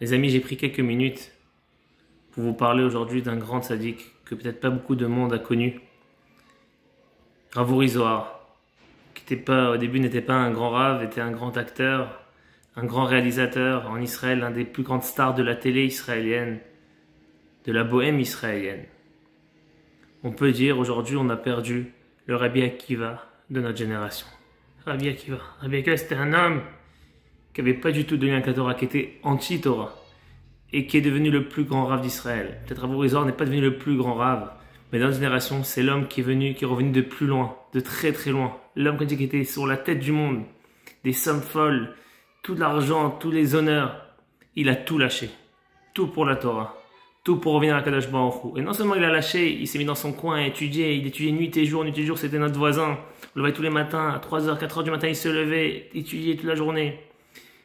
Les amis, j'ai pris quelques minutes pour vous parler aujourd'hui d'un grand tzaddik que peut-être pas beaucoup de monde a connu. Rav Uri Zohar, au début n'était pas un grand rave, était un grand acteur, un grand réalisateur en Israël, l'un des plus grandes stars de la télé israélienne, de la bohème israélienne. On peut dire aujourd'hui on a perdu le Rabbi Akiva de notre génération. Rabbi Akiva c'était un homme qui n'avait pas du tout de lien avec la Torah, qui était anti-Torah et qui est devenu le plus grand rave d'Israël. Peut-être Rav Uri Zohar n'est pas devenu le plus grand rave, mais dans notre génération, c'est l'homme qui est revenu de plus loin, de très très loin. L'homme qui était sur la tête du monde, des sommes folles, tout l'argent, tous les honneurs. Il a tout lâché, tout pour la Torah, tout pour revenir à Kadosh Baruch Hu. Et non seulement il a lâché, il s'est mis dans son coin à étudier, il étudiait nuit et jour, c'était notre voisin. On le voyait tous les matins, à 3h, 4h du matin, il se levait, étudiait toute la journée.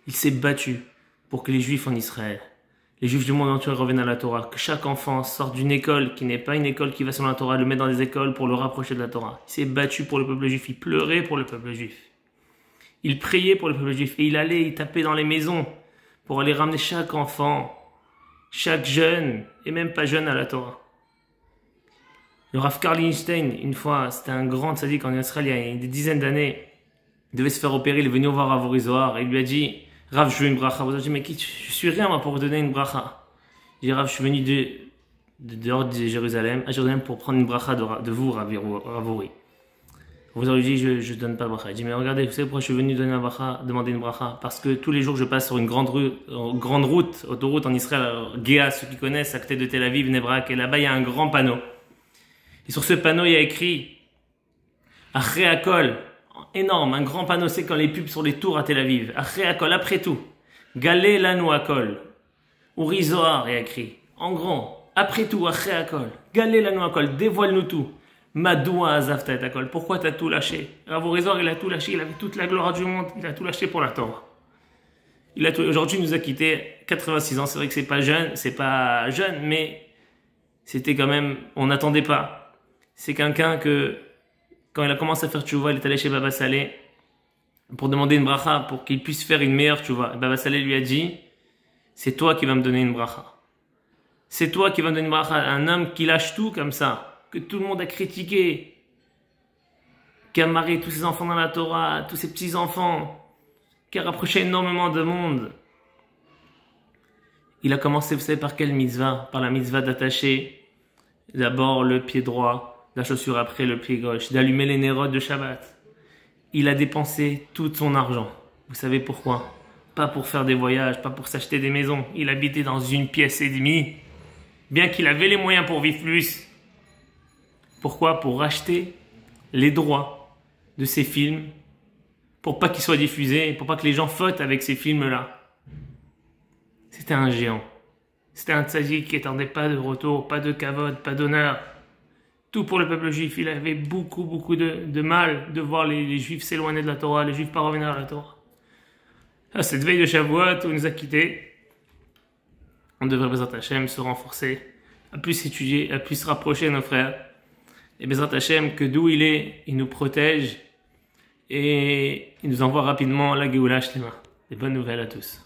Il s'est battu pour que les Juifs en Israël, les Juifs du monde entier reviennent à la Torah, que chaque enfant sorte d'une école qui n'est pas une école qui va selon la Torah, le mettre dans des écoles pour le rapprocher de la Torah. Il s'est battu pour le peuple juif, il pleurait pour le peuple juif. Il priait pour le peuple juif et il tapait dans les maisons pour aller ramener chaque enfant, chaque jeune et même pas jeune à la Torah. Le Rav Karl Einstein, une fois, c'était un grand tzaddik en Israël il y a des dizaines d'années, il devait se faire opérer, il est venu voir Rav Uri Zohar et il lui a dit: Rav, je veux une bracha. Vous avez dit: mais qui, je suis rien moi pour vous donner une bracha. Il dit: Rav, je suis venu dehors de Jérusalem, à Jérusalem pour prendre une bracha de vous, Rav Uri. Vous avez dit: je donne pas de bracha. Il dit: mais regardez, vous savez pourquoi je suis venu donner une bracha, demander une bracha? Parce que tous les jours je passe sur une grande route, autoroute en Israël, Géa, ceux qui connaissent, à côté de Tel Aviv, Nebrak, et là-bas il y a un grand panneau. Et sur ce panneau il y a écrit Achrei Hakol, énorme, un grand panneau, c'est quand les pubs sur les tours à Tel Aviv. Achrei Hakol, après tout. Galé lanu Hakol. Uri Zohar est écrit. En grand, après tout, Achrei Hakol. Galé lanu Hakol, dévoile-nous tout. Madoua azavta et Hakol. Pourquoi t'as tout lâché? Rav Uri Zohar, il a tout lâché, il avait toute la gloire du monde, il a tout lâché pour la Torah. Aujourd'hui, il nous a quitté 86 ans. C'est vrai que c'est pas jeune, mais c'était quand même, on n'attendait pas. C'est quelqu'un que, quand il a commencé à faire tchouva, il est allé chez Baba Salé pour demander une bracha, pour qu'il puisse faire une meilleure tchouva. Baba Salé lui a dit: c'est toi qui vas me donner une bracha. C'est toi qui vas me donner une bracha. Un homme qui lâche tout comme ça, que tout le monde a critiqué, qui a marié tous ses enfants dans la Torah, tous ses petits-enfants, qui a rapproché énormément de monde. Il a commencé, vous savez par quelle mitzvah? Par la mitzvah d'attacher d'abord le pied droit, la chaussure après le pied gauche, d'allumer les nérodes de Shabbat. Il a dépensé tout son argent. Vous savez pourquoi? Pas pour faire des voyages, pas pour s'acheter des maisons. Il habitait dans une pièce et demie, bien qu'il avait les moyens pour vivre plus. Pourquoi? Pour racheter les droits de ces films, pour pas qu'ils soient diffusés, pour pas que les gens fautent avec ces films-là. C'était un géant. C'était un tzaddik qui n'attendait pas de retour, pas de kavod, pas d'honneur. Tout pour le peuple juif. Il avait beaucoup de mal de voir les juifs s'éloigner de la Torah, les juifs pas revenir à la Torah. À cette veille de Shavuot où il nous a quittés, on devrait, Bezrat Hashem, se renforcer, à plus étudier, à plus se rapprocher de nos frères. Et Bezrat Hashem, que d'où il est, il nous protège et il nous envoie rapidement la Géoula Shlema. Des bonnes nouvelles à tous.